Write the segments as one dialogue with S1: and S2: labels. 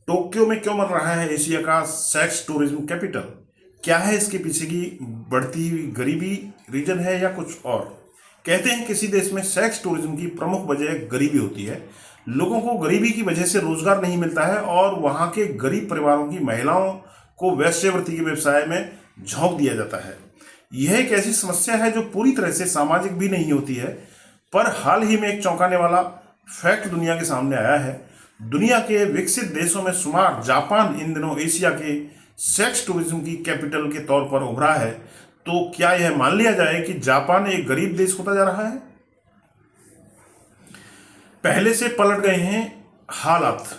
S1: Tokyo में क्यों बन रहा है एशिया का सेक्स टूरिज्म कैपिटल? क्या है इसके पीछे की बढ़ती हुई गरीबी रीजन है या कुछ और? कहते हैं किसी देश में सेक्स टूरिज्म की प्रमुख वजह गरीबी होती है। लोगों को गरीबी की वजह से रोजगार नहीं मिलता है और वहां के गरीब परिवारों की महिलाओं को वेश्यावृत्ति के व्यवसाय में झोंक दिया जाता है। यह एक ऐसी समस्या है जो पूरी तरह से सामाजिक भी नहीं होती है, पर हाल ही में एक चौंकाने वाला फैक्ट दुनिया के सामने आया है। दुनिया के विकसित देशों में शुमार जापान इन दिनों एशिया के सेक्स टूरिज्म की कैपिटल के तौर पर उभरा है। तो क्या यह मान लिया जाए कि जापान एक गरीब देश होता जा रहा है? पहले से पलट गए हैं हालात।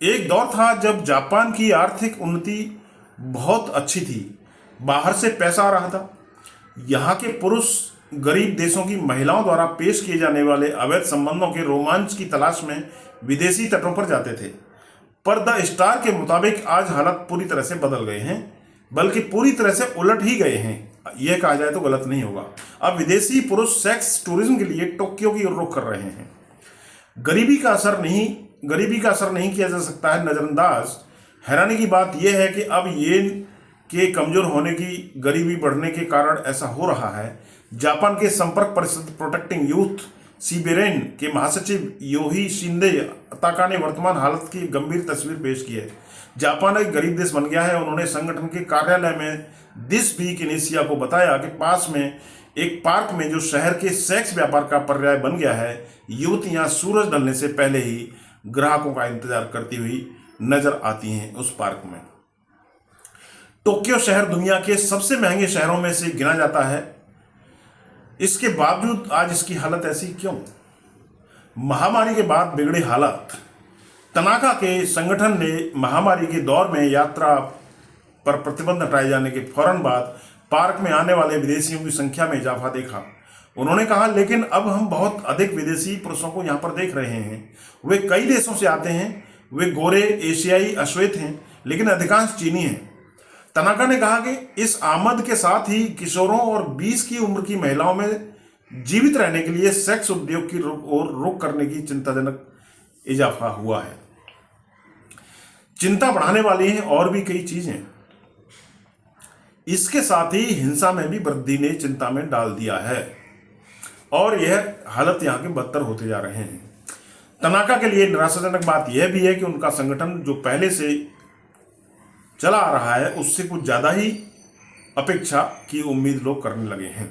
S1: एक दौर था जब जापान की आर्थिक उन्नति बहुत अच्छी थी, बाहर से पैसा आ रहा था। यहाँ के पुरुष गरीब देशों की महिलाओं द्वारा पेश किए जाने वाले अवैध संबंधों के रोमांच की तलाश में विदेशी तटों पर जाते थे। पर द स्टार के मुताबिक आज हालात पूरी तरह से बदल गए हैं, बल्कि पूरी तरह से उलट ही गए हैं। यह कहा जाए तो गलत नहीं होगा। अब विदेशी पुरुष सेक्स टूरिज्म के लिए टोक्यो की ओर रुख कर रहे हैं। गरीबी का असर नहीं किया जा सकता है नजरअंदाज। हैरानी की बात यह है कि अब येन के कमजोर होने की गरीबी बढ़ने के कारण ऐसा हो रहा है। जापान के संपर्क परिषद प्रोटेक्टिंग यूथ सीबेरेन के महासचिव योही शिंदे ताका ने वर्तमान हालत की गंभीर तस्वीर पेश की है। जापान एक गरीब देश बन गया है। उन्होंने संगठन के कार्यालय में दिस वीक इन एशिया को बताया कि पास में एक पार्क में जो शहर के सेक्स व्यापार का पर्याय बन गया है, युवतियां सूरज ढलने से पहले ही ग्राहकों का इंतजार करती हुई नजर आती हैं उस पार्क में। टोक्यो शहर दुनिया के सबसे महंगे शहरों में से गिना जाता है। इसके बावजूद आज इसकी हालत ऐसी क्यों? महामारी के बाद बिगड़े हालात। तनाका के संगठन ने महामारी के दौर में यात्रा पर प्रतिबंध हटाए जाने के फौरन बाद पार्क में आने वाले विदेशियों की संख्या में इजाफा देखा। उन्होंने कहा, लेकिन अब हम बहुत अधिक विदेशी पुरुषों को यहाँ पर देख रहे हैं। वे कई देशों से आते हैं। वे गोरे, एशियाई, अश्वेत हैं, लेकिन अधिकांश चीनी हैं। तनाका ने कहा कि इस आमद के साथ ही किशोरों और 20 की उम्र की महिलाओं में जीवित रहने के लिए सेक्स उद्योग की ओर रुख करने की चिंताजनक इजाफा हुआ है। चिंता बढ़ाने वाली हैं और भी कई चीजें। इसके साथ ही हिंसा में भी वृद्धि ने चिंता में डाल दिया है और यह हालत यहां के बदतर होते जा रहे हैं। तनाका के लिए निराशाजनक बात यह भी है कि उनका संगठन जो पहले से चला आ रहा है उससे कुछ ज्यादा ही अपेक्षा की उम्मीद लोग करने लगे हैं।